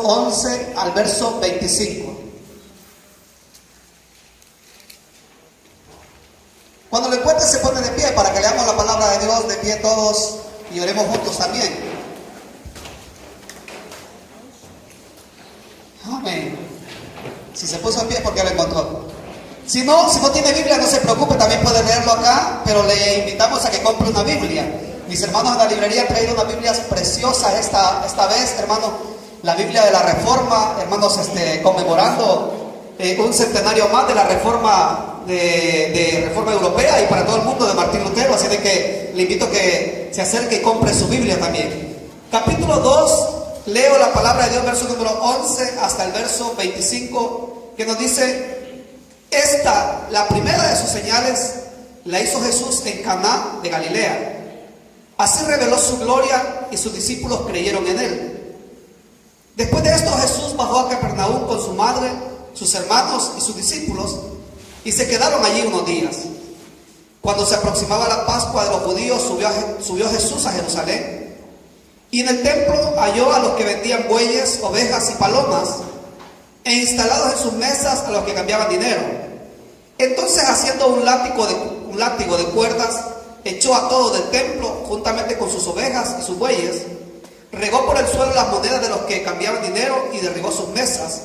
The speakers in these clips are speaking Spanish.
11 al verso 25. Cuando lo encuentres se pone de pie para que leamos la palabra de Dios de pie todos y oremos juntos también. Amén. Si se puso de pie es porque lo encontró. Si no tiene Biblia, no se preocupe, también puede leerlo acá, pero le invitamos a que compre una Biblia. Mis hermanos en la librería han traído unas Biblias preciosas esta vez, hermano. La Biblia de la Reforma, hermanos, conmemorando un centenario más de la Reforma de Reforma Europea y para todo el mundo de Martín Lutero. Así de que le invito a que se acerque y compre su Biblia también. Capítulo 2, leo la palabra de Dios, verso número 11 hasta el verso 25, que nos dice: esta, la primera de sus señales, la hizo Jesús en Caná de Galilea. Así reveló su gloria y sus discípulos creyeron en él. Después de esto Jesús bajó a Capernaum con su madre, sus hermanos y sus discípulos, y se quedaron allí unos días. Cuando se aproximaba la Pascua de los judíos, subió Jesús a Jerusalén, y en el templo halló a los que vendían bueyes, ovejas y palomas, e instalados en sus mesas a los que cambiaban dinero. Entonces, haciendo un látigo de cuerdas, echó a todos del templo juntamente con sus ovejas y sus bueyes, regó por el suelo las monedas de los que cambiaban dinero y derribó sus mesas.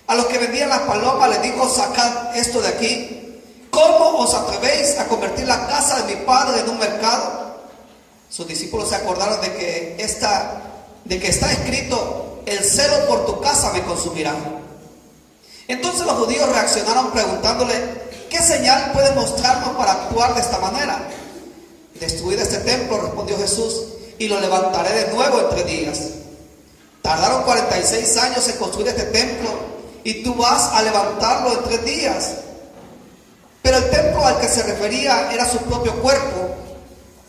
A los que vendían las palomas les dijo: sacad esto de aquí. ¿Cómo os atrevéis a convertir la casa de mi padre en un mercado? Sus discípulos se acordaron de que está escrito: el celo por tu casa me consumirá. Entonces los judíos reaccionaron preguntándole: ¿qué señal puede mostrarnos para actuar de esta manera? Destruid este templo, respondió Jesús, y lo levantaré de nuevo en 3 días. Tardaron 46 años en construir este templo, y tú vas a levantarlo en 3 días. Pero el templo al que se refería era su propio cuerpo.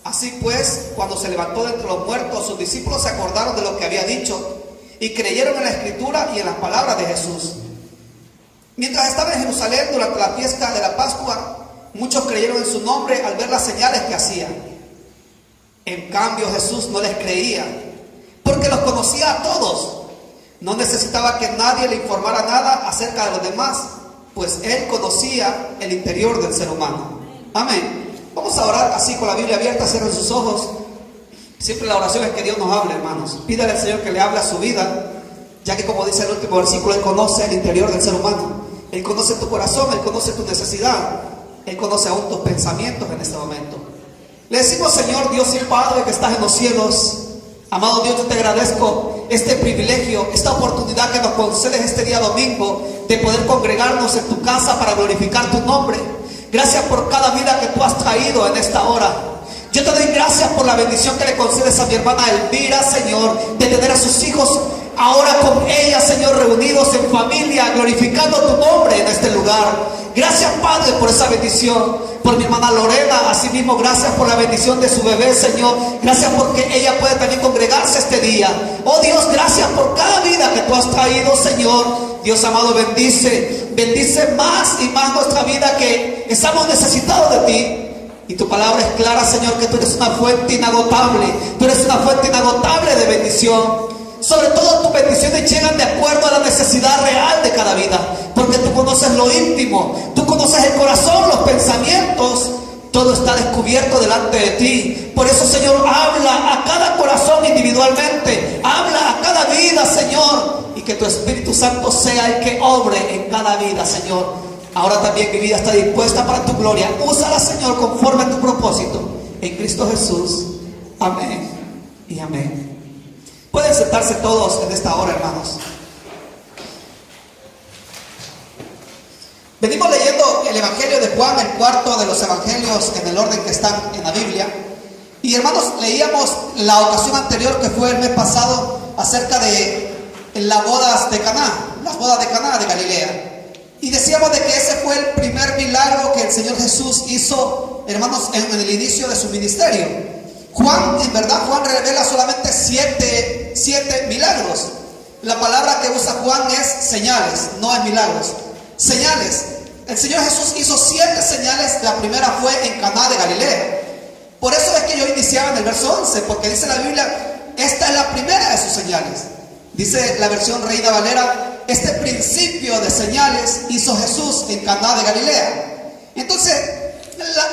Así pues, cuando se levantó de entre los muertos, sus discípulos se acordaron de lo que había dicho y creyeron en la Escritura y en las palabras de Jesús. Mientras estaba en Jerusalén durante la fiesta de la Pascua, muchos creyeron en su nombre al ver las señales que hacía. En cambio, Jesús no les creía, porque los conocía a todos. No necesitaba que nadie le informara nada acerca de los demás, pues él conocía el interior del ser humano. Amén. Vamos a orar así con la Biblia abierta, cierren sus ojos. Siempre la oración es que Dios nos hable, hermanos. Pídale al Señor que le hable a su vida, ya que, como dice el último versículo, Él conoce el interior del ser humano. Él conoce tu corazón, Él conoce tu necesidad, Él conoce aún tus pensamientos en este momento. Le decimos: Señor Dios y Padre que estás en los cielos, amado Dios, yo te agradezco este privilegio, esta oportunidad que nos concedes este día domingo de poder congregarnos en tu casa para glorificar tu nombre. Gracias por cada vida que tú has traído en esta hora. Yo te doy gracias por la bendición que le concedes a mi hermana Elvira, Señor, de tener a sus hijos ahora con ella, Señor, reunidos en familia, glorificando tu nombre en este lugar. Gracias, Padre, por esa bendición. Por mi hermana Lorena, asimismo, gracias por la bendición de su bebé, Señor. Gracias porque ella puede también congregarse este día. Oh Dios, gracias por cada vida que tú has traído, Señor. Dios amado, bendice más y más nuestra vida, que estamos necesitados de ti. Y tu palabra es clara, Señor, que tú eres una fuente inagotable. Tú eres una fuente inagotable de bendición. Sobre todo tus bendiciones llegan de acuerdo a la necesidad real de cada vida, porque tú conoces lo íntimo, tú conoces el corazón, los pensamientos. Todo está descubierto delante de ti. Por eso, Señor, habla a cada corazón individualmente, habla a cada vida, Señor, y que tu Espíritu Santo sea el que obre en cada vida, Señor. Ahora también mi vida está dispuesta para tu gloria. Úsala, Señor, conforme a tu propósito, en Cristo Jesús. Amén y amén. Pueden sentarse todos en esta hora, hermanos. Venimos leyendo el Evangelio de Juan, el cuarto de los evangelios en el orden que están en la Biblia. Y, hermanos, leíamos la ocasión anterior, que fue el mes pasado, acerca de las bodas de Caná de Galilea. Y decíamos de que ese fue el primer milagro que el Señor Jesús hizo, hermanos, en el inicio de su ministerio. Juan revela solamente siete milagros. La palabra que usa Juan es señales, no es milagros. Señales. El Señor Jesús hizo 7 señales. La primera fue en Caná de Galilea. Por eso es que yo iniciaba en el verso 11, porque dice la Biblia: esta es la primera de sus señales. Dice la versión Reina Valera: este principio de señales hizo Jesús en Caná de Galilea. Entonces,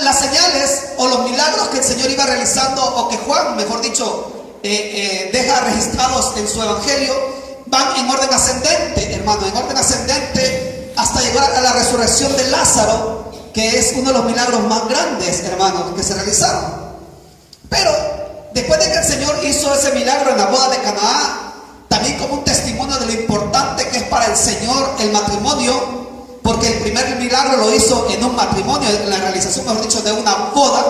las señales o los milagros que el Señor iba realizando, o que Juan, mejor dicho, deja registrados en su evangelio, van en orden ascendente, hermano, en orden ascendente, hasta llegar a la resurrección de Lázaro, que es uno de los milagros más grandes, hermanos, que se realizaron. Pero después de que el Señor hizo ese milagro en la boda de Canaá, también como un testimonio de lo importante que es para el Señor el matrimonio, porque el primer milagro lo hizo en un matrimonio, en la realización, mejor dicho, de una boda.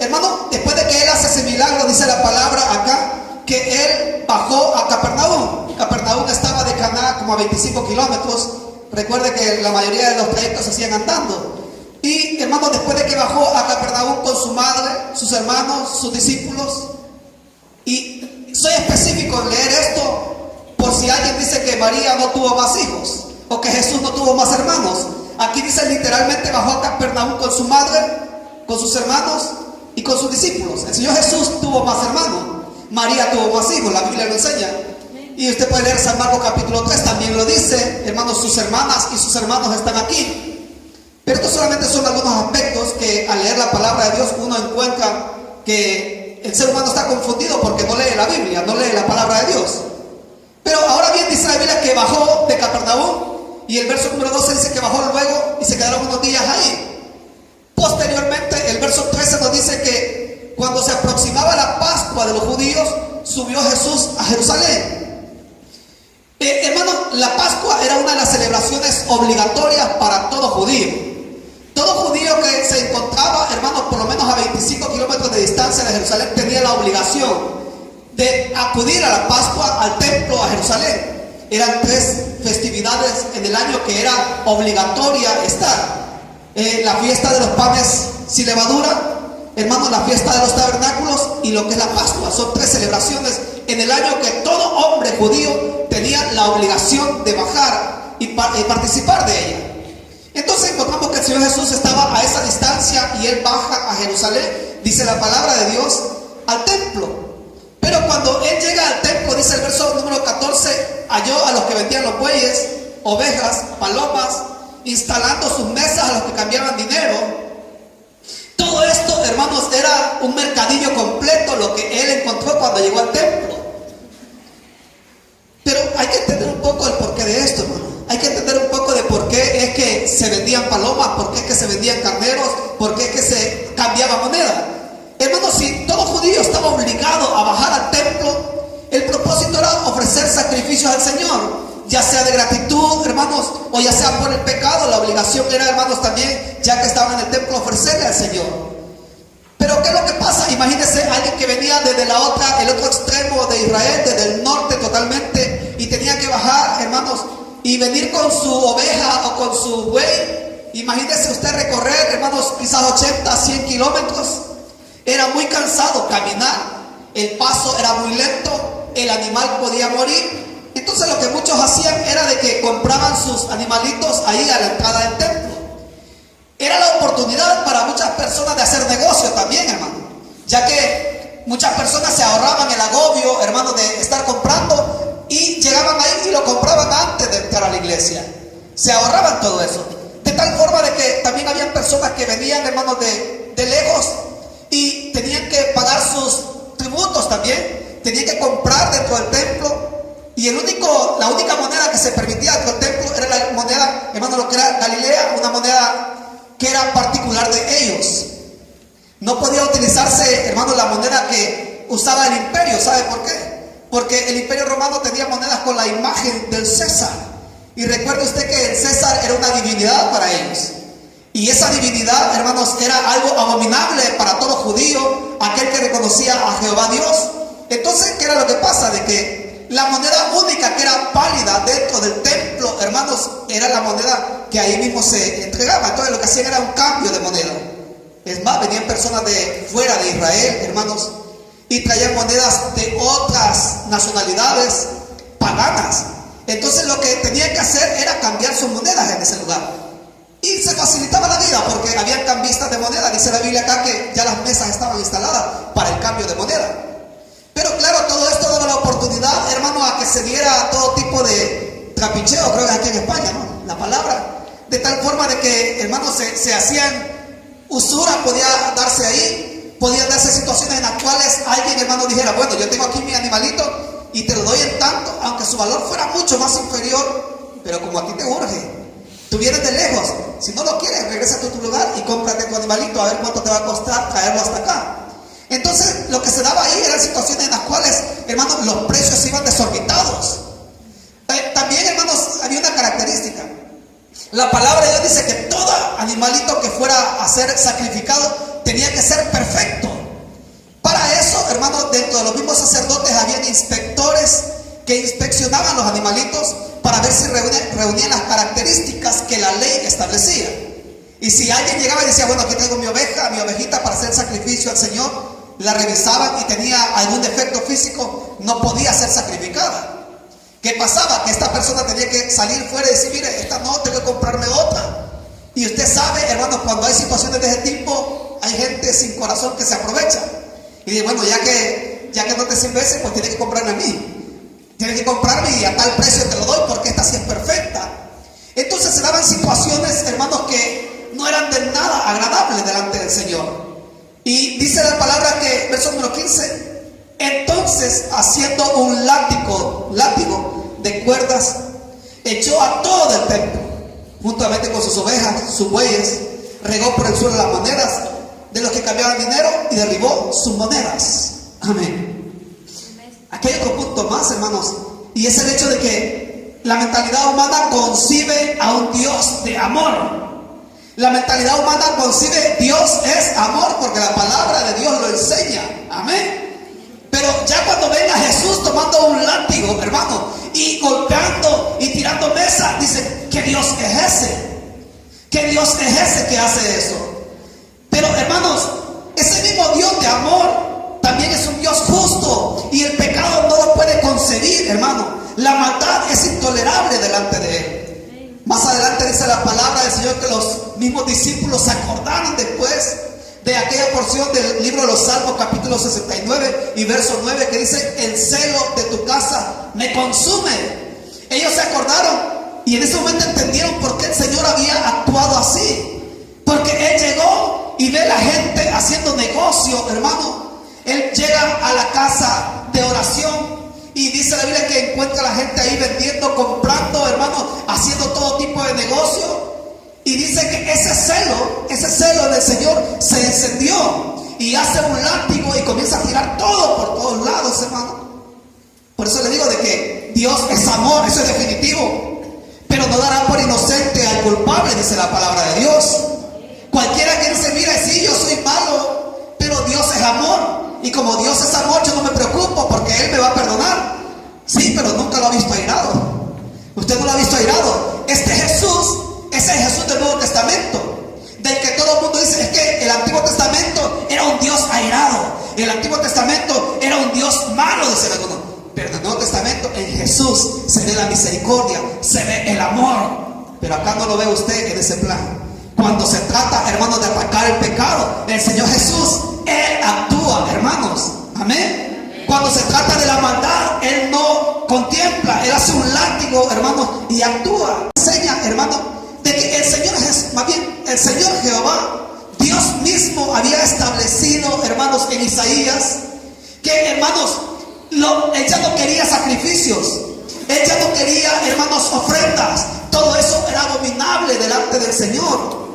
Hermano, después de que él hace ese milagro, dice la palabra acá, que él bajó a Capernaum. Capernaum estaba de Caná como a 25 kilómetros. Recuerde que la mayoría de los trayectos se hacían andando. Y hermano, después de que bajó a Capernaum con su madre, sus hermanos, sus discípulos, y soy específico en leer esto por si alguien dice que María no tuvo más hijos o que Jesús no tuvo más hermanos. Aquí dice literalmente: bajó a Capernaum con su madre, con sus hermanos y con sus discípulos. El Señor Jesús tuvo más hermanos, María tuvo más hijos, la Biblia lo enseña. Y usted puede leer San Marcos capítulo 3, también lo dice, hermanos, sus hermanas y sus hermanos están aquí. Pero estos solamente son algunos aspectos que al leer la palabra de Dios uno encuentra que el ser humano está confundido porque no lee la Biblia, no lee la palabra de Dios. Pero ahora bien dice la Biblia que bajó de Capernaum, y el verso número 12 dice que bajó luego y se quedaron unos días ahí. Posteriormente, el verso 13 nos dice que cuando se aproximaba la Pascua de los judíos, subió Jesús a Jerusalén. Hermano, la Pascua era una de las celebraciones obligatorias para todo judío. Todo judío que se encontraba, hermanos, por lo menos a 25 kilómetros de distancia de Jerusalén, tenía la obligación de acudir a la Pascua, al templo, a Jerusalén. Eran 3 festividades en el año que era obligatoria estar. La fiesta de los panes sin levadura, hermanos, la fiesta de los tabernáculos y lo que es la Pascua. Son 3 celebraciones en el año que todo hombre judío tenía la obligación de bajar y participar de ella. Entonces encontramos que el Señor Jesús estaba a esa distancia y Él baja a Jerusalén, dice la palabra de Dios, al templo. Pero cuando Él llega al templo, dice el verso número 14, halló a los que vendían los bueyes, ovejas, palomas, instalando sus mesas a los que cambiaban dinero. Todo esto, hermanos, era un mercadillo completo lo que Él encontró cuando llegó al templo. Pero hay que entender un poco el porqué de esto, hermano. Hay que entender un poco de por qué es que se vendían palomas, por qué es que se vendían carneros, por qué es que se cambiaba moneda. Hermanos, si todo judío estaba obligado a bajar al templo, el propósito era ofrecer sacrificios al Señor, ya sea de gratitud, hermanos, o ya sea por el pecado. La obligación era, hermanos, también, ya que estaban en el templo, ofrecerle al Señor. Pero ¿qué es lo que pasa? Imagínense alguien que venía desde el otro extremo de Israel, desde el norte totalmente, y tenía que bajar, hermanos, y venir con su oveja o con su buey. Imagínese usted recorrer, hermanos, quizás 80, 100 kilómetros. Era muy cansado caminar, el paso era muy lento, el animal podía morir. Entonces lo que muchos hacían era de que compraban sus animalitos ahí a la entrada del templo. Era la oportunidad para muchas personas de hacer negocio también, hermano, ya que muchas personas se ahorraban el agobio, hermano, de estar comprando, y llegaban ahí y lo compraban antes de entrar a la iglesia. Se ahorraban todo eso. De tal forma de que también habían personas que venían, hermanos, de lejos y tenían que pagar sus tributos también. Tenían que comprar dentro del templo. Y la única moneda que se permitía dentro del templo era la moneda, hermano, lo que era Galilea, una moneda que era particular de ellos. No podía utilizarse, hermano, la moneda que usaba el imperio. ¿Sabe por qué? Porque el imperio romano tenía monedas con la imagen del César. Y recuerde usted que el César era una divinidad para ellos. Y esa divinidad, hermanos, era algo abominable para todo judío, aquel que reconocía a Jehová Dios. Entonces, ¿qué era lo que pasa? De que la moneda única que era válida dentro del templo, hermanos, era la moneda que ahí mismo se entregaba. Entonces lo que hacían era un cambio de moneda. Es más, venían personas de fuera de Israel, hermanos, y traían monedas de otras nacionalidades paganas. Entonces lo que tenían que hacer era cambiar sus monedas en ese lugar. Y se facilitaba la vida porque habían cambistas de moneda. Dice la Biblia acá que ya las mesas estaban instaladas para el cambio de moneda. Pero claro, todo esto daba la oportunidad oportunidad, hermano, a que se diera todo tipo de trapicheo, creo que aquí en España, ¿no? La palabra, de tal forma de que, hermanos, se hacían usura, podía darse ahí, podían darse situaciones en las cuales alguien, hermano, dijera, bueno, yo tengo aquí mi animalito y te lo doy en tanto, aunque su valor fuera mucho más inferior, pero como a ti te urge, tú vienes de lejos, si no lo quieres, regresa a tu lugar y cómprate tu animalito, a ver cuánto te va a costar traerlo hasta acá. Entonces, lo que se daba ahí eran situaciones en las cuales, hermanos, los precios iban desorbitados. También, hermanos, había una característica. La palabra de Dios dice que todo animalito que fuera a ser sacrificado tenía que ser perfecto. Para eso, hermanos, dentro de los mismos sacerdotes habían inspectores que inspeccionaban los animalitos para ver si reunían las características que la ley establecía. Y si alguien llegaba y decía, bueno, aquí tengo mi ovejita para hacer sacrificio al Señor, la revisaban y tenía algún defecto físico, no podía ser sacrificada. ¿Qué pasaba? Que esta persona tenía que salir fuera y decir, mire, esta no, tengo que comprarme otra. Y usted sabe, hermanos, cuando hay situaciones de ese tipo, hay gente sin corazón que se aprovecha. Y dice, bueno, ya que no te sirve ese, pues tiene que comprarme a mí. Tiene que comprarme y a tal precio te lo doy porque esta sí es perfecta. Entonces se daban situaciones, hermanos, que no eran de nada agradables delante del Señor. Y dice la palabra que, verso número 15, entonces haciendo un látigo de cuerdas, echó a todo el templo, juntamente con sus ovejas, sus bueyes, regó por el suelo las monedas de los que cambiaban dinero y derribó sus monedas. Amén. Aquí hay otro punto más, hermanos, y es el hecho de que la mentalidad humana concibe a un Dios de amor. La mentalidad humana concibe Dios es amor porque la palabra de Dios lo enseña. Amén. Pero ya cuando ven a Jesús tomando un látigo, hermano, y golpeando y tirando mesa, dicen, ¿qué Dios es ese? ¿Qué Dios es ese que hace eso? Pero, hermanos, ese mismo Dios de amor también es un Dios justo y el pecado no lo puede concebir, hermano. La maldad es intolerable delante de Él. Más adelante dice la palabra del Señor que los mismos discípulos se acordaron después de aquella porción del libro de los Salmos, capítulo 69 y verso 9, que dice, el celo de tu casa me consume. Ellos se acordaron y en ese momento entendieron por qué el Señor había actuado así. Porque Él llegó y ve a la gente haciendo negocio, hermano. Él llega a la casa de oración y dice la Biblia que encuentra a la gente ahí vendiendo, comprando, hermano, haciendo todo tipo de negocio. Y dice que ese celo del Señor se encendió y hace un látigo y comienza a tirar todo por todos lados, hermano. Por eso le digo de que Dios es amor, eso es definitivo. Pero no dará por inocente al culpable, dice la palabra de Dios. Cualquiera que dice, mira, sí, yo soy malo, pero Dios es amor. Y como Dios es amor, yo no me preocupo porque Él me va a perdonar. Sí, pero nunca lo ha visto airado. Usted no lo ha visto airado. Este Jesús es el Jesús del Nuevo Testamento, del que todo el mundo dice, es que el Antiguo Testamento era un Dios airado. El Antiguo Testamento era un Dios malo, dice algunos. Pero en el Nuevo Testamento, en Jesús, se ve la misericordia, se ve el amor. Pero acá no lo ve usted en ese plan. Cuando se trata, hermanos, de atacar el pecado, el Señor Jesús, Él actúa, hermanos. Amén. Cuando se trata de la maldad, Él no contempla, Él hace un látigo, hermanos, y actúa. Enseña, hermanos, de que el Señor es, más bien, el Señor Jehová, Dios mismo había establecido, hermanos, en Isaías, que, hermanos, Él ya no quería sacrificios, Él ya no quería, hermanos, ofrendas. Todo eso era abominable delante del Señor.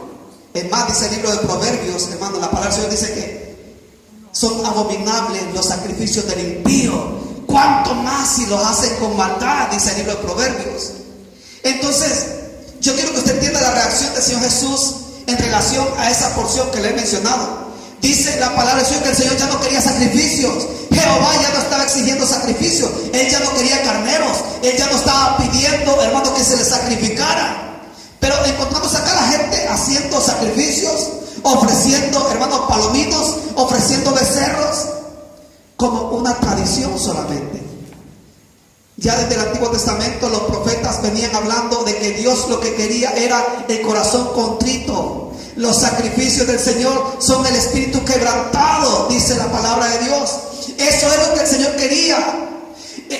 Es más, dice el libro de Proverbios, hermano, la palabra del Señor dice que son abominables los sacrificios del impío. ¿Cuánto más si los hacen con maldad? Dice el libro de Proverbios. Entonces, yo quiero que usted entienda la reacción del Señor Jesús en relación a esa porción que le he mencionado. Dice la palabra del Señor que el Señor ya no quería sacrificios. Jehová ya no estaba exigiendo sacrificios. Él ya no quería carneros. Él ya no estaba pidiendo, hermano, que se le sacrificara. Pero encontramos acá a la gente haciendo sacrificios, ofreciendo, hermanos, palominos, ofreciendo becerros, como una tradición solamente. Ya desde el Antiguo Testamento los profetas venían hablando de que Dios lo que quería era el corazón contrito. Los sacrificios del Señor son el espíritu quebrantado, dice la palabra de Dios. Eso es lo que el Señor quería.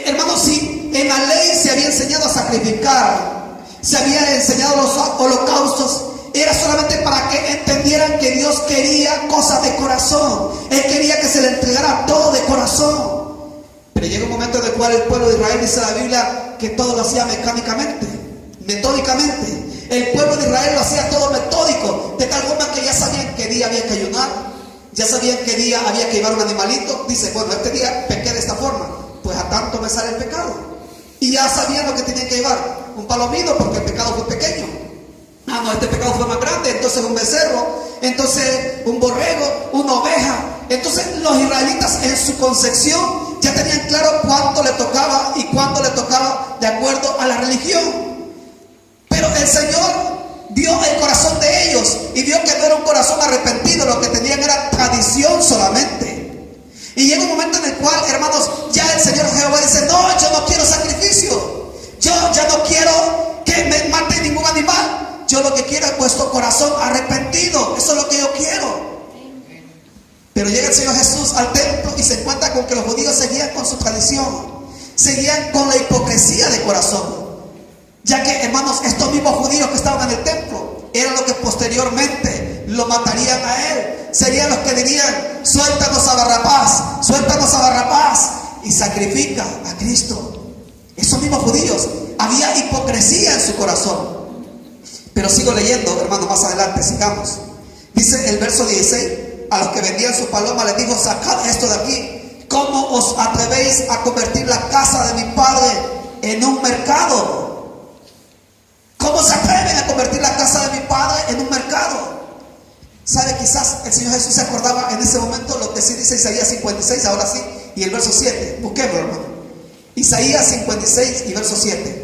Hermanos, si en la ley se había enseñado a sacrificar, se había enseñado los holocaustos, era solamente para que entendieran que Dios quería cosas de corazón. Él quería que se le entregara todo de corazón. Pero llega un momento en el cual el pueblo de Israel, dice la Biblia, que todo lo hacía mecánicamente, metódicamente. El pueblo de Israel lo hacía todo metódico, de tal forma que ya sabían qué día había que ayunar, ya sabían qué día había que llevar un animalito. Dice, bueno, este día pequé de esta forma, pues a tanto me sale el pecado. Y ya sabían lo que tenían que llevar, un palomino porque el pecado fue pequeño. Ah, no, este pecado fue más grande, entonces un becerro, entonces un borrego, una oveja. Entonces los israelitas en su concepción ya tenían claro cuánto le tocaba y cuánto le tocaba de acuerdo a la religión. Pero el Señor vio el corazón de ellos y vio que no era un corazón arrepentido, lo que tenían era tradición solamente. Y llega un momento en el cual, hermanos, ya el Señor Jehová dice, no, yo no quiero sacrificio, yo ya no quiero que me mate ningún animal. Yo lo que quiero es vuestro corazón arrepentido. Eso es lo que yo quiero. Pero llega el Señor Jesús al templo y se encuentra con que los judíos seguían con su tradición, seguían con la hipocresía de corazón. Ya que, hermanos, estos mismos judíos que estaban en el templo eran los que posteriormente lo matarían a él. Serían los que dirían, suéltanos a Barrabás, suéltanos a Barrabás, y sacrifica a Cristo. Esos mismos judíos, había hipocresía en su corazón. Pero sigo leyendo, hermano, más adelante, sigamos. Dice el verso 16, a los que vendían su paloma les dijo, sacad esto de aquí. ¿Cómo os atrevéis a convertir la casa de mi padre en un mercado? ¿Cómo se atreven a convertir la casa de mi padre en un mercado? ¿Sabe? Quizás el Señor Jesús se acordaba en ese momento lo que sí dice Isaías 56, ahora sí, y el verso 7. Busquémoslo, hermano. Isaías 56 y verso 7.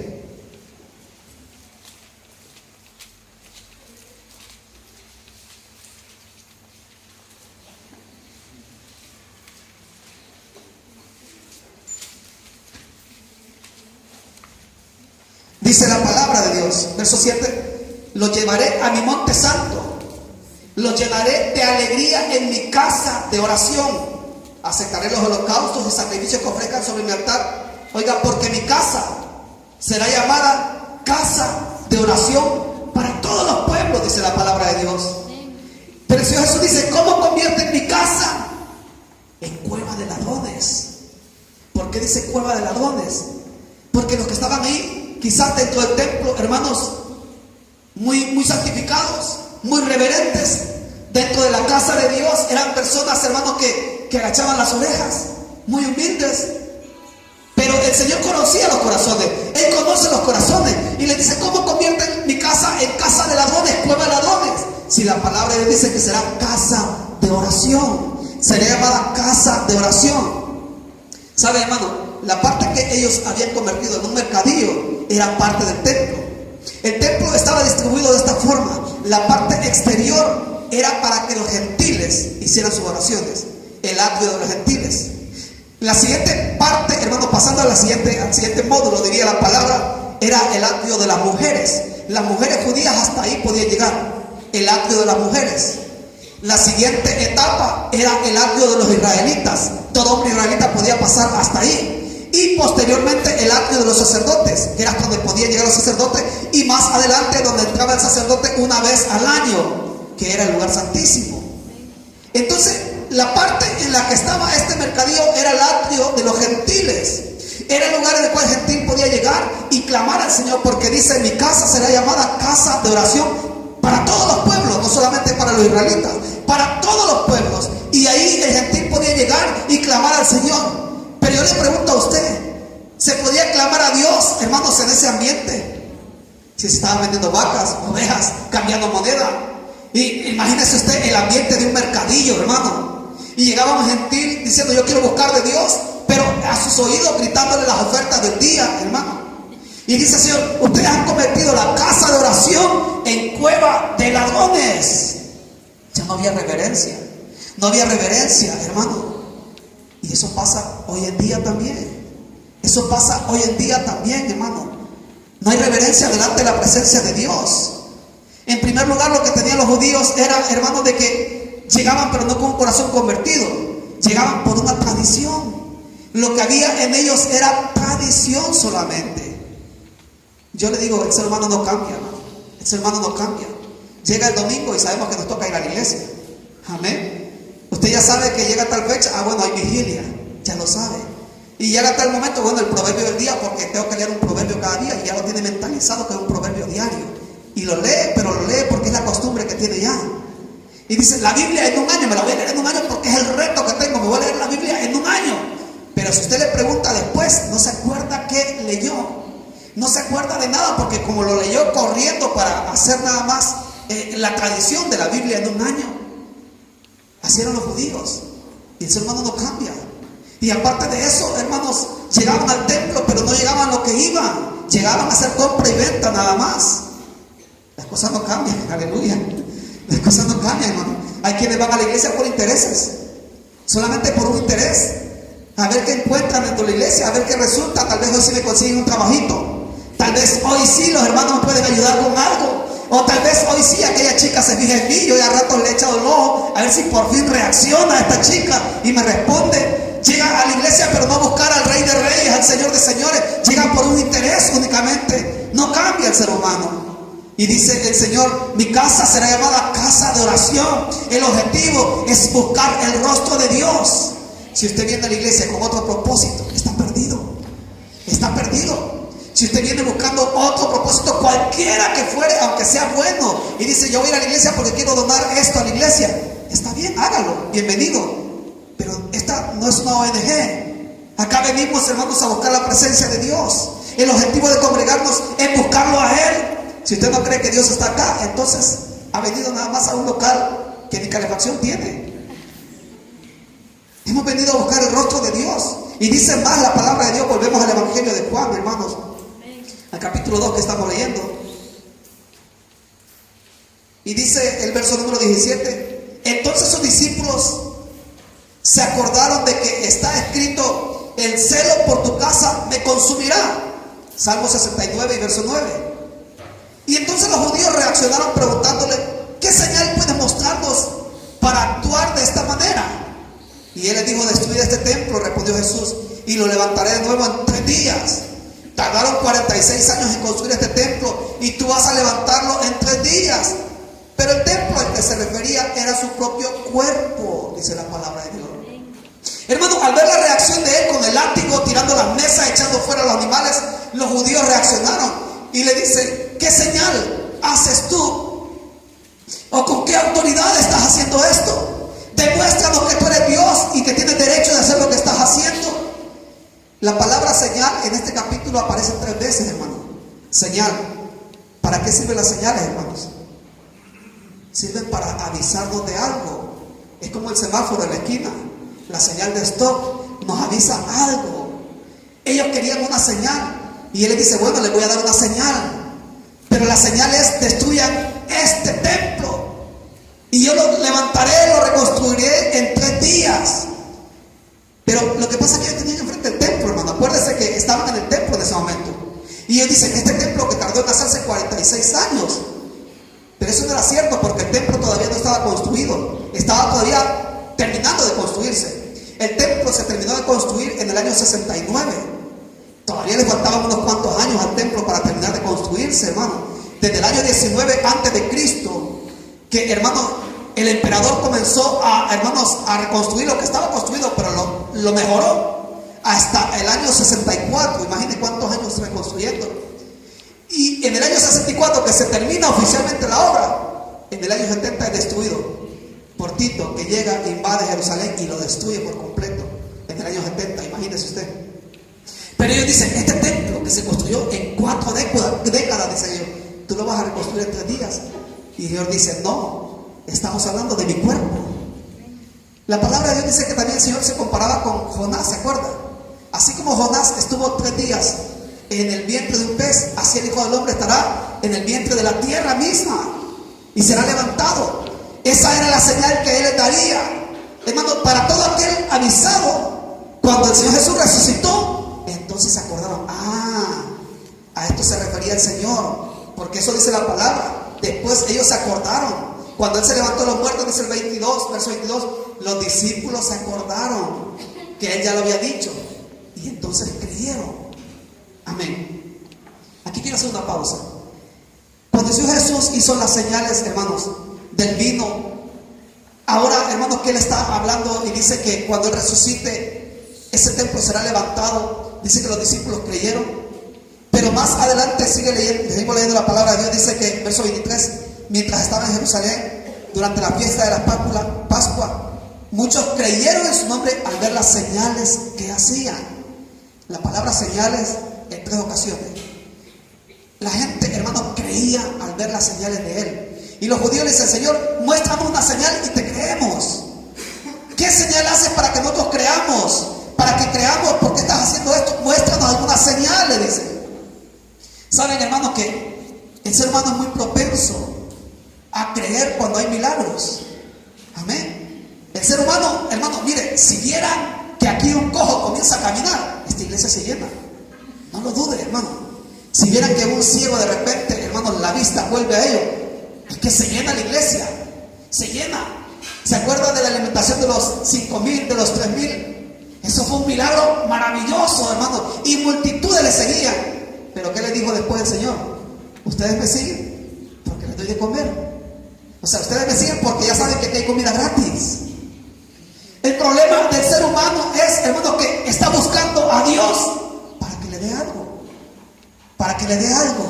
Dice la palabra de Dios, verso 7, los llevaré a mi monte santo, los llenaré de alegría en mi casa de oración, aceptaré los holocaustos y sacrificios que ofrezcan sobre mi altar. Oiga, porque mi casa será llamada casa de oración para todos los pueblos, dice la palabra de Dios. Pero el Señor Jesús dice, ¿cómo convierte mi casa en cueva de ladrones? ¿Por qué dice cueva de ladrones? Porque los que estaban ahí, quizás dentro del templo, hermanos, muy santificados, muy reverentes, dentro de la casa de Dios, eran personas, hermanos, que agachaban las orejas, muy humildes. Pero el Señor conocía los corazones, Él conoce los corazones, y le dice, ¿cómo convierten mi casa en casa de ladrones, cueva de ladrones? Si la palabra de Dios dice que será casa de oración, será llamada casa de oración. ¿Sabe, hermano? La parte que ellos habían convertido en un mercadillo era parte del templo. El templo estaba distribuido de esta forma. La parte exterior era para que los gentiles hicieran sus oraciones, el atrio de los gentiles. La siguiente parte, hermano, pasando al siguiente módulo, diría la palabra, era el atrio de las mujeres. Las mujeres judías hasta ahí podían llegar, el atrio de las mujeres. La siguiente etapa era el atrio de los israelitas. Todo hombre israelita podía pasar hasta ahí. Y posteriormente el atrio de los sacerdotes, que era hasta donde podían llegar los sacerdotes, y más adelante donde entraba el sacerdote una vez al año, que era el lugar santísimo. Entonces, la parte en la que estaba este mercadillo era el atrio de los gentiles. Era el lugar en el cual el gentil podía llegar y clamar al Señor, porque dice, mi casa será llamada casa de oración para todos los pueblos, no solamente para los israelitas, para todos los pueblos. Y ahí el gentil podía llegar y clamar al Señor. Pero yo le pregunto a usted, ¿se podía clamar a Dios, hermanos, en ese ambiente? Si se estaban vendiendo vacas, ovejas, cambiando moneda. Y imagínese usted el ambiente de un mercadillo, hermano. Y llegaba un gentil diciendo, yo quiero buscar de Dios, pero a sus oídos gritándole las ofertas del día, hermano. Y dice, Señor, ustedes han convertido la casa de oración en cueva de ladrones. Ya no había reverencia. No había reverencia, hermano. Y eso pasa hoy en día también. Eso pasa hoy en día también, hermano. No hay reverencia delante de la presencia de Dios. En primer lugar, lo que tenían los judíos era, hermanos, de que llegaban pero no con un corazón convertido. Llegaban por una tradición. Lo que había en ellos era tradición solamente. Yo le digo, el ser humano no cambia, hermano. El ser humano no cambia. Llega el domingo y sabemos que nos toca ir a la iglesia. Amén. Usted ya sabe que llega tal fecha. Bueno, hay vigilia. Ya lo sabe. Y llega tal momento, bueno, el proverbio del día, porque tengo que leer un proverbio cada día. Y ya lo tiene mentalizado que es un proverbio diario. Y lo lee, pero lo lee porque es la costumbre que tiene ya. Y dice, la Biblia en un año, me la voy a leer en un año porque es el reto que tengo. Me voy a leer la Biblia en un año. Pero si usted le pregunta después, no se acuerda qué leyó. No se acuerda de nada porque como lo leyó corriendo para hacer nada más la tradición de la Biblia en un año. Así eran los judíos. Y el ser humano no cambia. Y aparte de eso, hermanos, llegaban al templo, pero no llegaban a lo que iban. Llegaban a hacer compra y venta nada más. Las cosas no cambian, aleluya. Las cosas no cambian, hermano. Hay quienes van a la iglesia por intereses. Solamente por un interés. A ver qué encuentran dentro de la iglesia, a ver qué resulta. Tal vez hoy sí me consiguen un trabajito. Tal vez hoy sí los hermanos me pueden ayudar con algo. O tal vez hoy sí aquella chica se fija en mí. Yo ya a rato le he echado el ojo a ver si por fin reacciona esta chica y me responde. Llega a la iglesia pero no a buscar al Rey de Reyes, al Señor de Señores. Llega por un interés únicamente. No cambia el ser humano. Y dice el Señor, mi casa será llamada casa de oración. El objetivo es buscar el rostro de Dios. Si usted viene a la iglesia con otro propósito, está perdido. Está perdido. Si usted viene buscando otro propósito, cualquiera que fuere, aunque sea bueno, y dice, yo voy a ir a la iglesia porque quiero donar esto a la iglesia, está bien, hágalo, bienvenido. Pero esta no es una ONG. Acá venimos, hermanos, a buscar la presencia de Dios. El objetivo de congregarnos es buscarlo a Él. Si usted no cree que Dios está acá, entonces ha venido nada más a un local que ni calefacción tiene. Hemos venido a buscar el rostro de Dios. Y dice más la palabra de Dios. Volvemos al Evangelio de Juan, hermanos, al capítulo 2 que estamos leyendo. Y dice el verso número 17: entonces sus discípulos se acordaron de que está escrito, el celo por tu casa me consumirá. Salmo 69 y verso 9. Y entonces los judíos reaccionaron preguntándole, ¿qué señal puedes mostrarnos para actuar de esta manera? Y él les dijo, destruid este templo, respondió Jesús, y lo levantaré de nuevo en 3 días. Tardaron 46 años en construir este templo y tú vas a levantarlo en 3 días. Pero el templo al que se refería era su propio cuerpo, dice la palabra de Dios. Hermano, al ver la reacción de él con el látigo, tirando las mesas, echando fuera a los animales, los judíos reaccionaron y le dicen, ¿qué señal haces tú? ¿O con qué autoridad estás haciendo esto? Demuéstranos que tú eres Dios y que tienes derecho de hacer lo que estás haciendo. La palabra señal en este capítulo aparece 3 veces, hermano. Señal. ¿Para qué sirven las señales, hermanos? Sirven para avisarnos de algo. Es como el semáforo en la esquina. La señal de stop nos avisa algo. Ellos querían una señal y él les dice, bueno, les voy a dar una señal, pero la señal es, destruyan este templo y yo lo levantaré, lo reconstruiré en 3 días. Pero lo que pasa es que ellos tenían enfrente el templo, hermano. Acuérdense que estaban en el templo en ese momento. Y ellos dicen, este templo que tardó en hacerse 46 años. Pero eso no era cierto porque el templo todavía no estaba construido. Estaba todavía terminando de construirse. El templo se terminó de construir en el año 69. Todavía les faltaban unos cuantos años al templo para terminar de construirse, hermano. Desde el año 19 antes de Cristo, que, hermano, el emperador comenzó a reconstruir lo que estaba construido, pero lo mejoró hasta el año 64. Imagínense cuántos años reconstruyendo. Y en el año 64 que se termina oficialmente la obra, en el año 70 es destruido por Tito, que llega, invade Jerusalén y lo destruye por completo en el año 70, imagínese usted. Pero ellos dicen, este templo que se construyó en 4 décadas, dicen ellos, tú lo vas a reconstruir en 3 días. Y Dios dice, no, estamos hablando de mi cuerpo. La palabra de Dios dice que también el Señor se comparaba con Jonás, ¿se acuerda? Así como Jonás estuvo 3 días en el vientre de un pez, así el Hijo del Hombre estará en el vientre de la tierra misma y será levantado. Esa era la señal que Él les daría, hermano, para todo aquel avisado. Cuando el Señor Jesús resucitó, entonces se acordaron, a esto se refería el Señor, porque eso dice la palabra. Después ellos se acordaron, cuando Él se levantó de los muertos, dice el verso 22, los discípulos se acordaron que Él ya lo había dicho. Y entonces creyeron. Amén. Aquí quiero hacer una pausa. Cuando el Señor Jesús hizo las señales, hermanos, del vino, ahora, hermanos, que Él está hablando y dice que cuando Él resucite, ese templo será levantado. Dice que los discípulos creyeron. Pero más adelante sigue leyendo, seguimos leyendo la palabra de Dios. Dice que, verso 23, mientras estaba en Jerusalén, durante la fiesta de la Pascua, muchos creyeron en su nombre al ver las señales que hacían. La palabra señales en 3 ocasiones. La gente, hermanos, creía al ver las señales de Él. Y los judíos le dicen: Señor, muéstranos una señal y te creemos. ¿Qué señal haces para que nosotros creamos? Para que creamos, ¿por qué estás haciendo esto? Muéstranos alguna señal, le dicen. Saben, hermanos, que el ser humano es muy propenso a creer cuando hay milagros. Amén. El ser humano, hermano, mire, si vieran que aquí un cojo comienza a caminar, esta iglesia se llena. No lo dude, hermano. Si vieran que un ciego de repente, hermano, la vista vuelve a ellos, es que se llena la iglesia. Se llena. ¿Se acuerdan de la alimentación de los 5,000, de los 3,000? Eso fue un milagro maravilloso, hermano. Y multitudes le seguían. Pero ¿qué le dijo después el Señor? Ustedes me siguen porque les doy de comer. O sea, ustedes me siguen porque ya saben que hay comida gratis. El problema del ser humano es, hermano, que está buscando a Dios para que le dé algo. Para que le dé algo.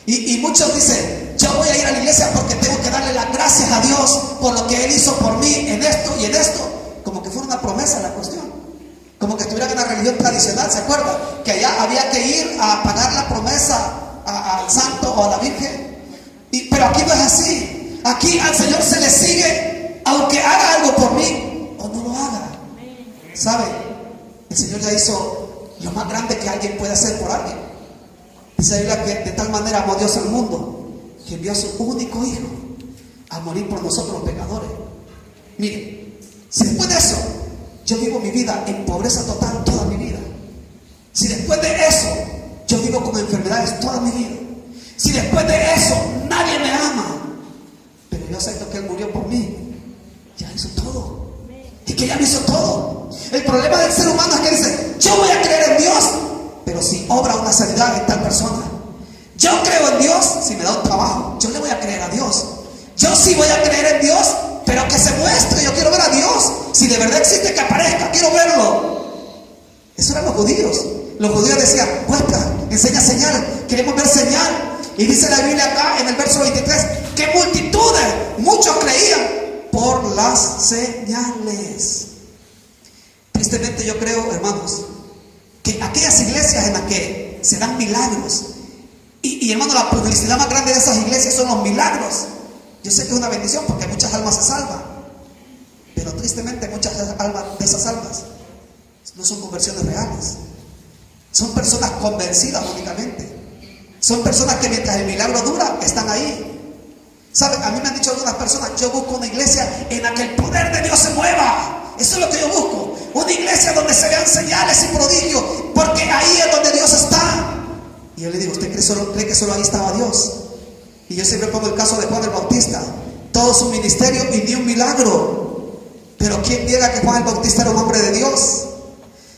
Y muchos dicen: yo voy a ir a la iglesia porque tengo que darle las gracias a Dios por lo que Él hizo por mí en esto y en esto. Como que fuera una promesa la cuestión. Como que estuviera en una religión tradicional. ¿Se acuerdan? Que allá había que ir a pagar la promesa al santo o a la virgen. Pero aquí no es así. Aquí al Señor se le sigue aunque haga algo por mí o no lo haga. ¿Sabe? El Señor ya hizo lo más grande que alguien puede hacer por alguien. Dice la Biblia que de tal manera amó Dios al mundo que envió a su único Hijo a morir por nosotros los pecadores. Mire, si después de eso yo vivo mi vida en pobreza total toda mi vida, si después de eso yo vivo con enfermedades toda mi vida, si después de eso nadie me ama, pero yo acepto que Él murió por mí, ya hizo todo. Es que ya me hizo todo. El problema del ser humano es que dice: yo voy a creer en Dios, pero si obra una sanidad en tal persona. Yo creo en Dios si me da un trabajo. Yo le voy a creer a Dios. Yo sí voy a creer en Dios, pero que se muestre. Yo quiero ver a Dios. Si de verdad existe, que aparezca. Quiero verlo. Eso eran los judíos. Los judíos decían: muestra, enseña señal. Queremos ver señal. Y dice la Biblia acá en el verso 23 que multitudes, muchos creían por las señales. Tristemente yo creo, hermanos, que aquellas iglesias en las que se dan milagros, y hermano, la publicidad más grande de esas iglesias son los milagros. Yo sé que es una bendición porque muchas almas se salvan, pero tristemente muchas almas de esas almas no son conversiones reales. Son personas convencidas únicamente. Son personas que mientras el milagro dura, están ahí. ¿Saben? A mí me han dicho algunas personas: yo busco una iglesia en la que el poder de Dios se mueva. Eso es lo que yo busco. Una iglesia donde se vean señales y prodigios, porque ahí es donde Dios está. Y yo le digo: ¿usted cree que solo ahí estaba Dios? Y yo siempre pongo el caso de Juan el Bautista. Todo su ministerio y ni un milagro. Pero ¿quién niega que Juan el Bautista era un hombre de Dios?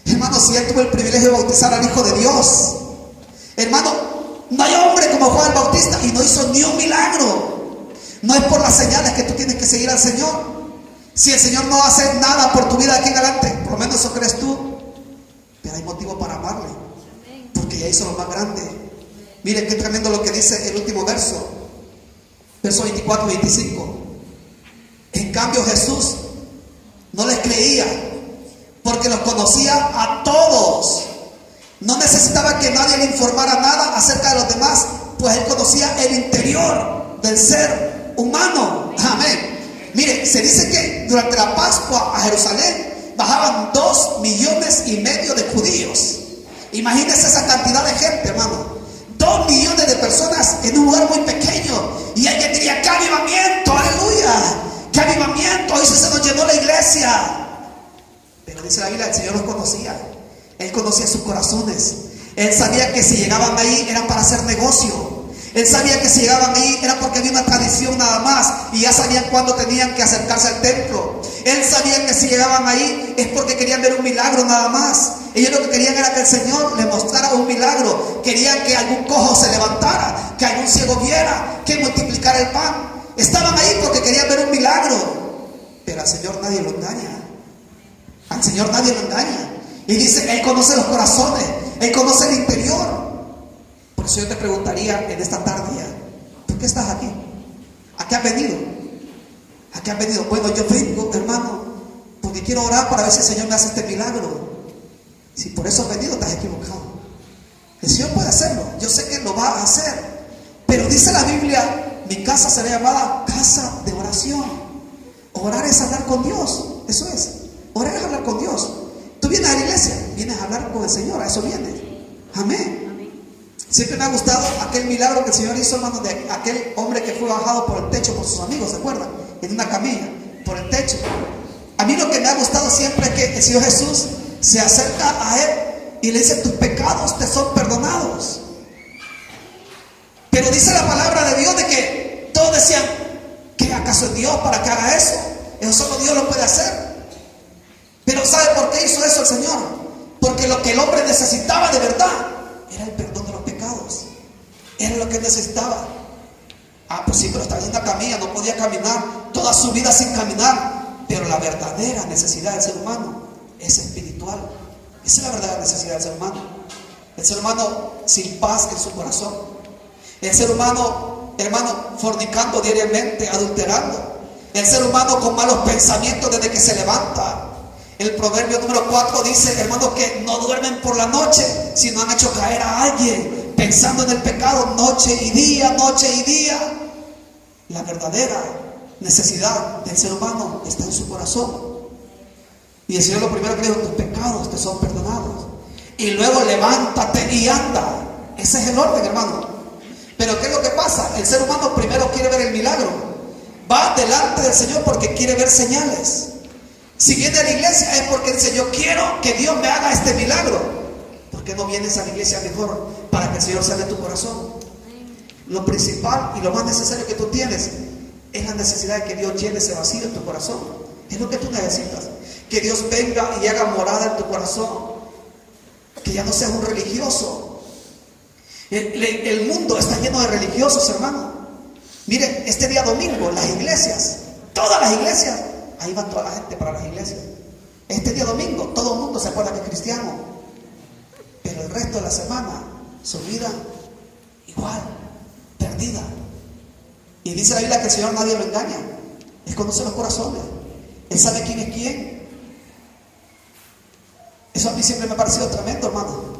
Hermano, si él tuvo el privilegio de bautizar al Hijo de Dios. Hermano, no hay hombre como Juan el Bautista y no hizo ni un milagro. No es por las señales que tú tienes que seguir al Señor. Si el Señor no hace nada por tu vida de aquí en adelante, por lo menos eso crees tú, pero hay motivo para amarle, porque ya hizo lo más grande. Miren qué tremendo lo que dice el último verso, verso 24-25. En cambio Jesús no les creía, porque los conocía a todos. No necesitaba que nadie le informara nada acerca de los demás, pues Él conocía el interior del ser humano. Amén. Mire, se dice que durante la Pascua a Jerusalén bajaban 2,5 millones de judíos. Imagínense esa cantidad de gente, hermano. 2 millones de personas en un lugar muy pequeño. Y alguien diría: ¡qué avivamiento! ¡Aleluya! ¡Qué avivamiento! Hoy se nos llenó la iglesia. Pero dice la Biblia: el Señor los conocía. Él conocía sus corazones. Él sabía que si llegaban ahí era para hacer negocio. Él sabía que si llegaban ahí era porque había una tradición nada más, y ya sabían cuándo tenían que acercarse al templo. Él sabía que si llegaban ahí es porque querían ver un milagro nada más. Ellos lo que querían era que el Señor les mostrara un milagro. Querían que algún cojo se levantara, que algún ciego viera, que multiplicara el pan. Estaban ahí porque querían ver un milagro. Pero al Señor nadie lo engaña. Al Señor nadie lo engaña. Y dice, Él conoce los corazones, Él conoce el interior. Por eso yo te preguntaría en esta tarde, ¿por qué estás aquí? ¿A qué has venido? ¿A qué has venido? Bueno, yo vengo, hermano, porque quiero orar para ver si el Señor me hace este milagro. Si por eso has venido, te has equivocado. El Señor puede hacerlo, yo sé que lo va a hacer. Pero dice la Biblia, mi casa será llamada casa de oración. Orar es hablar con Dios, eso es. Orar es hablar con Dios. Tú vienes a la iglesia, vienes a hablar con el Señor, a eso vienes. Amén. Siempre me ha gustado aquel milagro que el Señor hizo, hermano, de aquel hombre que fue bajado por el techo por sus amigos, ¿se acuerdan? En una camilla, por el techo. A mí lo que me ha gustado siempre es que el Señor Jesús se acerca a él y le dice, tus pecados te son perdonados. Pero dice la palabra de Dios de que todos decían, ¿qué acaso es Dios para que haga eso? Eso solo Dios lo puede hacer. Pero ¿sabe por qué hizo eso el Señor? Porque lo que el hombre necesitaba de verdad era el perdón de los pecados. Era lo que él necesitaba. Ah, pues sí, pero estaba en una camilla, no podía caminar toda su vida sin caminar. Pero la verdadera necesidad del ser humano es espiritual. Esa es la verdadera necesidad del ser humano. El ser humano sin paz en su corazón. El ser humano, hermano, fornicando diariamente, adulterando. El ser humano con malos pensamientos desde que se levanta. El proverbio número 4 dice, hermanos, que no duermen por la noche, sino han hecho caer a alguien pensando en el pecado noche y día, noche y día. La verdadera necesidad del ser humano está en su corazón. Y el Señor lo primero que le dijo, tus pecados te son perdonados. Y luego levántate y anda. Ese es el orden, hermano. Pero ¿qué es lo que pasa? El ser humano primero quiere ver el milagro. Va delante del Señor porque quiere ver señales. Si viene a la iglesia es porque dice, yo quiero que Dios me haga este milagro. ¿Por qué no vienes a la iglesia mejor para que el Señor sane tu corazón? Lo principal y lo más necesario que tú tienes es la necesidad de que Dios llene ese vacío en tu corazón. Es lo que tú necesitas. Que Dios venga y haga morada en tu corazón. Que ya no seas un religioso. El mundo está lleno de religiosos, hermano. Miren, este día domingo, las iglesias, todas las iglesias, ahí va toda la gente para las iglesias. Este día domingo, todo el mundo se acuerda que es cristiano. Pero el resto de la semana, su vida igual, perdida. Y dice la Biblia que el Señor nadie lo engaña. Él conoce los corazones. Él sabe quién es quién. Eso a mí siempre me ha parecido tremendo, hermano.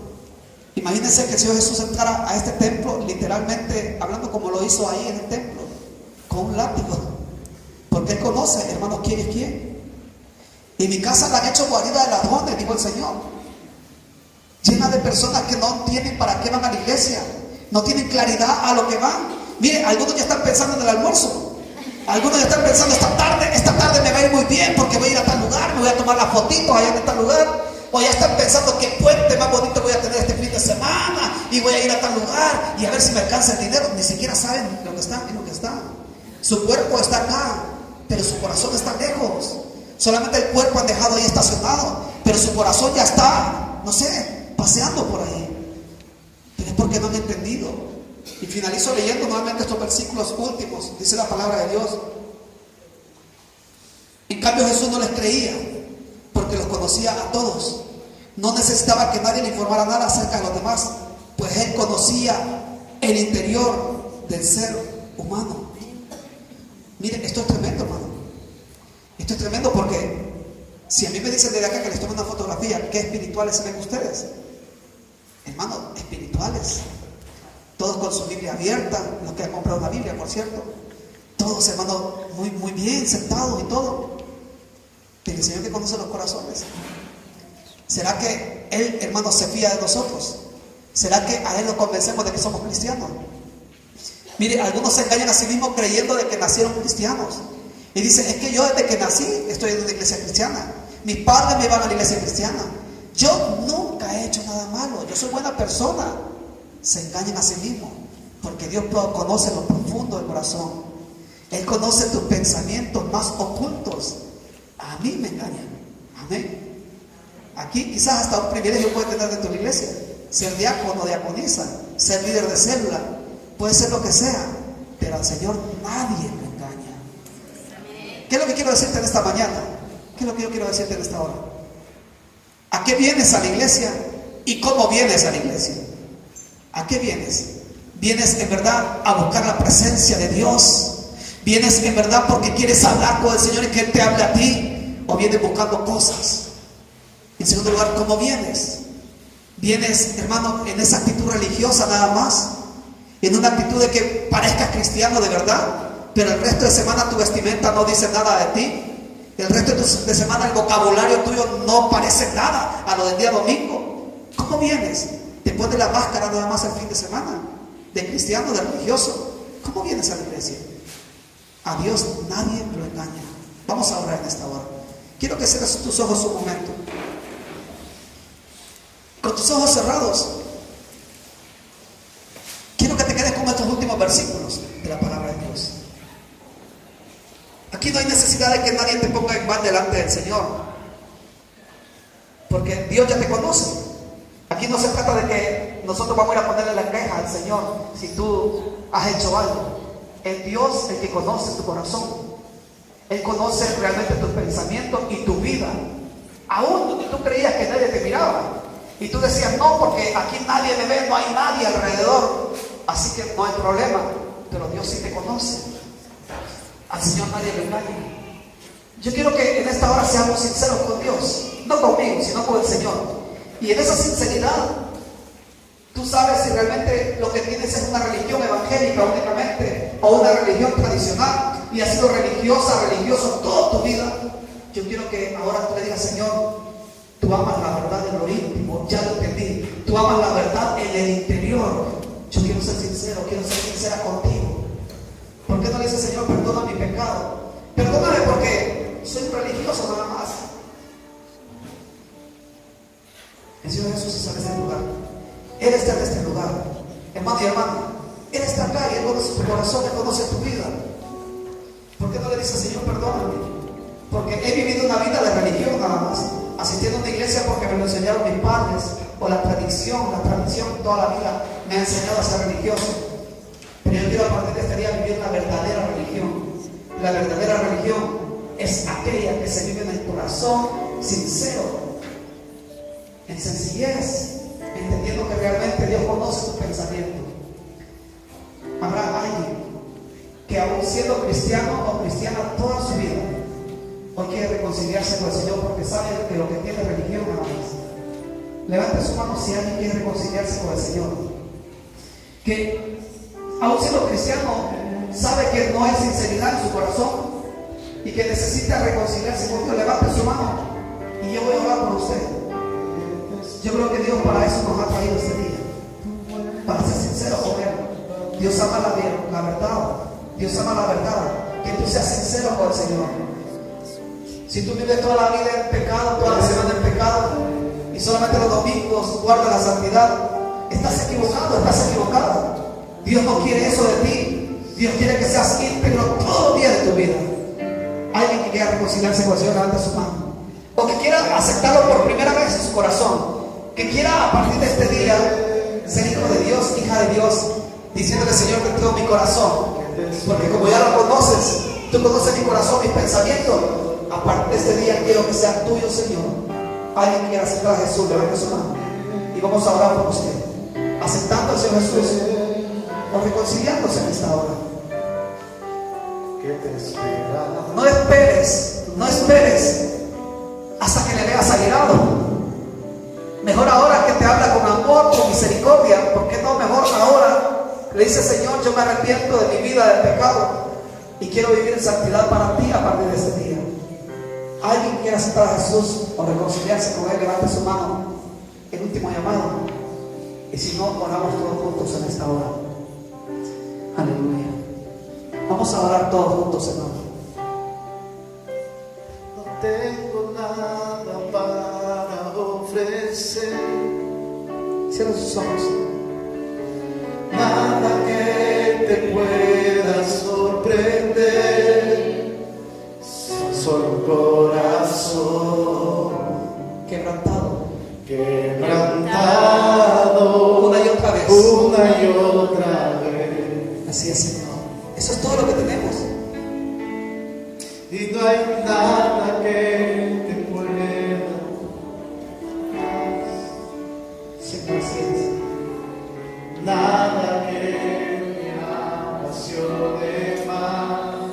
Imagínense que el Señor Jesús entrara a este templo, literalmente hablando como lo hizo ahí en el templo, con un látigo. Porque Él conoce, hermanos, quién es quién. Y mi casa la han hecho guarida de ladrones, dijo el Señor. Llena de personas que no tienen para qué van a la iglesia. No tienen claridad a lo que van. Miren, algunos ya están pensando en el almuerzo. Algunos ya están pensando, esta tarde me va a ir muy bien porque voy a ir a tal lugar, me voy a tomar las fotitos allá en tal lugar. O ya están pensando qué puente más bonito voy a tener este fin de semana y voy a ir a tal lugar y a ver si me alcanza el dinero. Ni siquiera saben lo que están y lo que están. Su cuerpo está acá, pero su corazón está lejos. Solamente el cuerpo han dejado ahí estacionado, pero su corazón ya está, no sé, paseando por ahí. Pero es porque no han entendido. Y finalizo leyendo nuevamente estos versículos últimos. Dice la palabra de Dios. En cambio Jesús no les creía, porque los conocía a todos. No necesitaba que nadie le informara nada acerca de los demás, pues Él conocía el interior del ser humano. Miren, esto es tremendo, hermano. Esto es tremendo porque si a mí me dicen desde acá que les tomen una fotografía, ¿qué espirituales se ven ustedes? Hermanos, espirituales. Todos con su Biblia abierta, los que han comprado una Biblia, por cierto. Todos, hermanos, muy bien, sentados y todo. Pero el Señor que conoce los corazones. ¿Será que Él, hermano, se fía de nosotros? ¿Será que a Él lo convencemos de que somos cristianos? Mire, algunos se engañan a sí mismos creyendo de que nacieron cristianos. Y dicen, es que yo desde que nací estoy en una iglesia cristiana. Mis padres me van a la iglesia cristiana. Yo nunca he hecho nada malo. Yo soy buena persona. Se engañan a sí mismos. Porque Dios conoce lo profundo del corazón. Él conoce tus pensamientos más ocultos. A mí me engañan. Amén. Aquí quizás hasta un privilegio puede tener dentro de la iglesia. Ser diácono, diaconisa, ser líder de célula, puede ser lo que sea, pero al Señor nadie lo engaña. ¿Qué es lo que quiero decirte en esta mañana? ¿Qué es lo que yo quiero decirte en esta hora? ¿A qué vienes a la iglesia? ¿Y cómo vienes a la iglesia? ¿A qué vienes? ¿Vienes en verdad a buscar la presencia de Dios? ¿Vienes en verdad porque quieres hablar con el Señor y que Él te hable a ti? ¿O vienes buscando cosas? En segundo lugar, ¿cómo vienes? ¿Vienes, hermano, en esa actitud religiosa nada más? En una actitud de que parezcas cristiano de verdad, pero el resto de semana tu vestimenta no dice nada de ti. El resto de semana el vocabulario tuyo no parece nada a lo del día domingo. ¿Cómo vienes? ¿Te pones la máscara nada más el fin de semana? ¿De cristiano, de religioso? ¿Cómo vienes a la iglesia? A Dios nadie lo engaña. Vamos a orar en esta hora. Quiero que cierres tus ojos un momento. Con tus ojos cerrados, quiero que te quedes con estos últimos versículos de la palabra de Dios. Aquí no hay necesidad de que nadie te ponga en mal delante del Señor, porque Dios ya te conoce. Aquí no se trata de que nosotros vamos a ir a ponerle la queja al Señor si tú has hecho algo. Es Dios el que conoce tu corazón. Él conoce realmente tus pensamientos y tu vida. Aún donde tú creías que nadie te miraba y tú decías, no, porque aquí nadie me ve, no hay nadie alrededor, así que no hay problema. Pero Dios sí te conoce. Al Señor nadie lo engaña. Yo quiero que en esta hora seamos sinceros con Dios, no conmigo, sino con el Señor. Y en esa sinceridad, tú sabes si realmente lo que tienes es una religión evangélica únicamente o una religión tradicional y has sido religioso toda tu vida. Yo quiero que ahora tú le digas, Señor, tú amas la verdad en lo íntimo, ya lo entendí. Tú amas la verdad en el interior. Yo quiero ser sincero, quiero ser sincera contigo. ¿Por qué no le dices, Señor, perdona mi pecado? Perdóname porque soy religioso nada más. El Señor Jesús está en este lugar. Él está en este lugar. Hermano y hermana, Él está acá y Él conoce tu corazón, Él conoce tu vida. ¿Por qué no le dices, Señor, perdóname? Porque he vivido una vida de religión nada más, asistiendo a una iglesia porque me lo enseñaron mis padres, o la tradición toda la vida me ha enseñado a ser religioso. Pero yo quiero a partir de este día vivir una verdadera religión. La verdadera religión es aquella que se vive en el corazón sincero, en sencillez, entendiendo que realmente Dios conoce tus pensamientos. Habrá alguien que aún siendo cristiano o cristiana toda su vida, hoy quiere reconciliarse con el Señor porque sabe que lo que tiene es religión nada más. Levante su mano si alguien quiere reconciliarse con el Señor. Que aún siendo cristiano sabe que no hay sinceridad en su corazón y que necesita reconciliarse con Dios. Levante su mano y yo voy a orar por usted. Yo creo que Dios para eso nos ha traído este día, para ser sincero con Él. Dios ama la verdad. Dios ama la verdad. Que tú seas sincero con el Señor. Si tú vives toda la vida en pecado, toda la semana en pecado, y solamente los domingos guardas la santidad, estás equivocado, estás equivocado. Dios no quiere eso de ti. Dios quiere que seas íntegro todos los días de tu vida. Alguien que quiera reconciliarse con el Señor, levanta su mano. O que quiera aceptarlo por primera vez en su corazón. Que quiera a partir de este día ser hijo de Dios, hija de Dios, diciéndole, Señor, te entrego mi corazón. Porque como ya lo conoces, tú conoces mi corazón, mis pensamientos. A partir de este día quiero que sea tuyo, Señor. Alguien que quiera aceptar a Jesús, levante su mano. Y vamos a orar por usted. Aceptando al Señor Jesús o reconciliándose en esta hora. No esperes hasta que le veas airado. Mejor ahora que te habla con amor, con misericordia. ¿Por qué no mejor ahora le dice, Señor, yo me arrepiento de mi vida de pecado y quiero vivir en santidad para ti a partir de este día? ¿Alguien quiere aceptar a Jesús o reconciliarse con Él? Levante su mano. El último llamado. Y si no, oramos todos juntos en esta hora. Aleluya. Vamos a orar todos juntos, hermano. No tengo nada para ofrecer. Cierra sus ojos. Nada que te pueda sorprender. Solo un corazón Así es, Señor. Eso es todo lo que tenemos. Y no hay nada que te pueda Señor, así es. nada que me apasione más,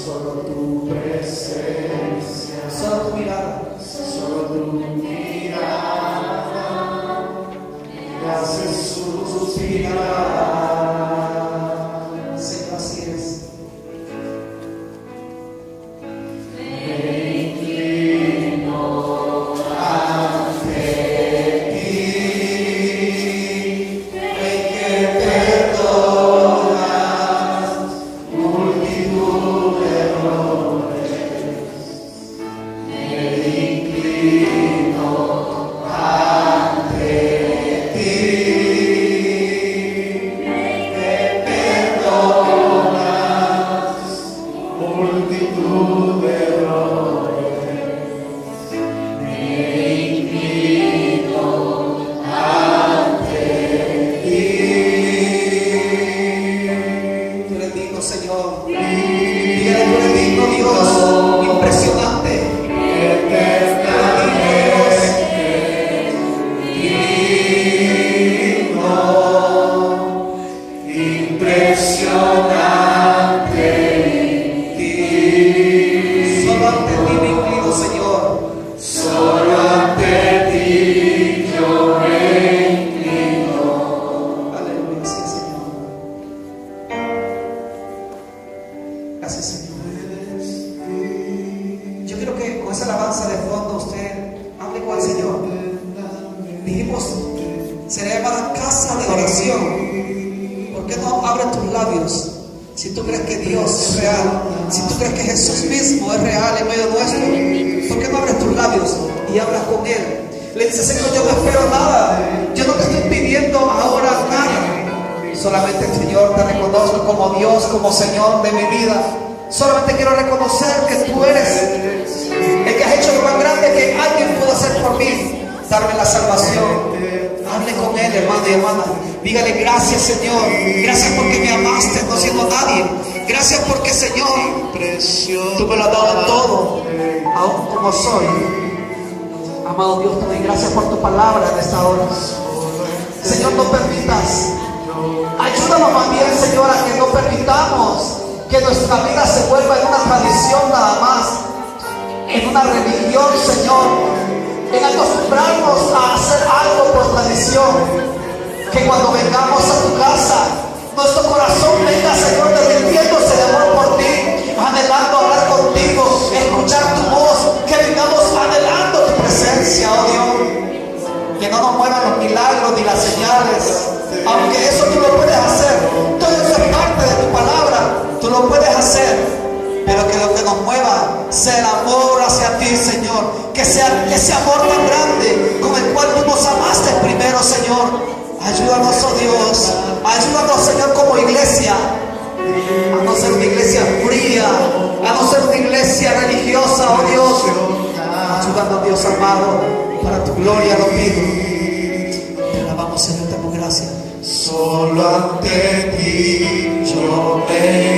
solo tu presencia, Solo tu mirada. solo tu mirada me hace suspirar. Señor, así es. Multitud de errores, me inclino ante ti. Tú eres digno, Señor. Dígale, tú eres digno, Dios. Impresionante. Solo ante ti me inclino, Señor. Solo ante ti yo me inclino. Aleluya, sí, Señor. Gracias, Señor. Yo quiero que con esa alabanza de fondo usted hable con el Señor. Dijimos, será llamada casa de oración. ¿Por qué no abres tus labios? Si tú crees que Dios es real, si tú crees que Jesús mismo es real en medio nuestro, ¿por qué no abres tus labios y hablas con Él? Le dice, Señor, yo no espero nada, yo no te estoy pidiendo ahora nada, solamente, Señor, te reconozco como Dios, como Señor de mi vida. Solamente quiero reconocer que tú eres el que has hecho lo más grande que alguien pudo hacer por mí, darme la salvación. Hable con Él, hermano y hermana. Dígale, gracias, Señor. Gracias porque me amaste no siendo nadie. Gracias porque, Señor, tú me lo has dado todo, aún como soy. Amado Dios, te doy gracias por tu palabra en esta hora. Señor, no permitas. Ayúdanos más bien, Señor, a que no permitamos que nuestra vida se vuelva en una tradición nada más, en una religión, Señor, en acostumbrarnos a hacer algo por tradición. Que cuando vengamos a tu casa, nuestro corazón venga, Señor, derritiéndose de amor por ti, anhelando hablar contigo, escuchar tu voz, que vengamos anhelando tu presencia, oh Dios. Que no nos muevan los milagros ni las señales, aunque eso tú lo puedes hacer, todo eso es parte de tu palabra, tú lo puedes hacer. Pero que lo que nos mueva sea el amor hacia ti, Señor. Que sea ese amor tan grande con el cual tú nos amaste primero, Señor. Ayúdanos, oh Dios. Ayúdanos, Señor, como iglesia. A no ser una iglesia fría, a no ser una iglesia religiosa, oh Dios. Ayúdanos, Dios amado. Para tu gloria lo pido. Te alabamos, Señor, te damos gracias. Solo ante ti yo me